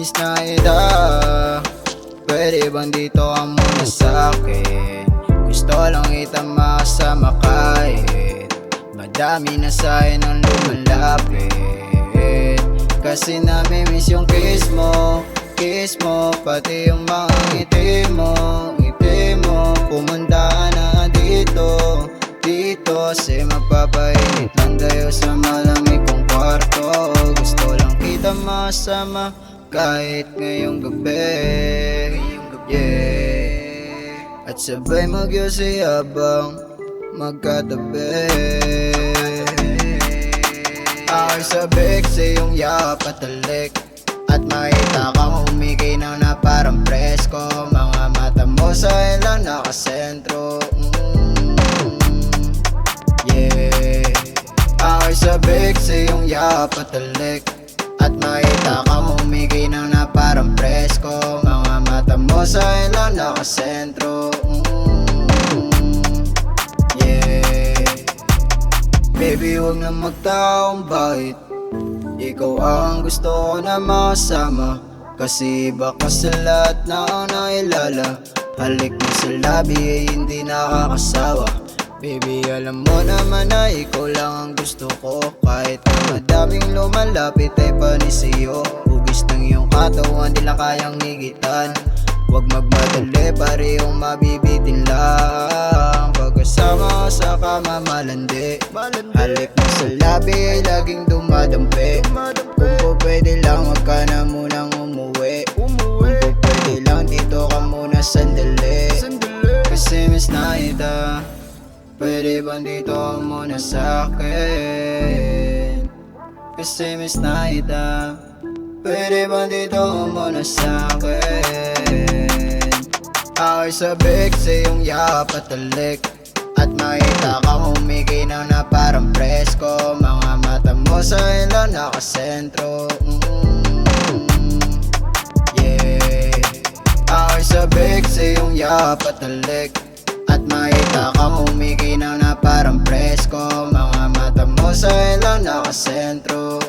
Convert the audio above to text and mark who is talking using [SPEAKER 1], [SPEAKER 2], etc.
[SPEAKER 1] Miss Naida, pwede bang dito ka muna sa'kin? Gusto lang kita makasama kahit madami na sa'kin ang lumalapit. Kasi namimiss yung kiss mo, pati yung mga ngiti mo. Pumunta ka na dito, kasi magpapainit lang tayo sa malamig kong kwarto. Gusto lang kita masama kahit ngayong gabi, yeah. At sabay magyasi habang magkatabi. Ako'y sabik sa iyong yakap at halik, at makita kang humigay na parang presko. Mga mata mo sa ilang nakasentro, yeah. Ako'y sabik sa iyong yakap at halik, at makita kang humigay na parang presko. Mga mata mo sa ilang nakasentro, yeah. Baby, huwag na magtaong bakit ikaw ang gusto ko na makasama. Kasi baka sa lahat na ang nailala, halik mo sa labi ay hindi nakakasawa. Baby, alam mo naman na ikaw lang ang gusto ko. Kahit na madaming lumalapit ay panis sa'yo. Hugis ng iyong katawan, di lang kayang higitan. Huwag magmadali, parehong mabibitin lang. Pagkasama ka sa kama malandi, halik mo sa labi ay laging dumadampi. Kung po pwede lang, wag ka na munang umuwi. Kung po pwede lang, dito ka muna sandali. Kasi Miss Naida, pwede bang dito ka muna sa'kin? Kasi Miss Naida, pwede bang dito ka muna sa'kin? Ako'y sabik sa iyong yakap at halik, at makita kang humigay na parang presko. Mga mata mo sa ilang nakasentro, yeah. Ako'y sabik sa iyong yakap at halik, at makita kang humigay na parang presko. Mga mata mo sa ilang nakasentro,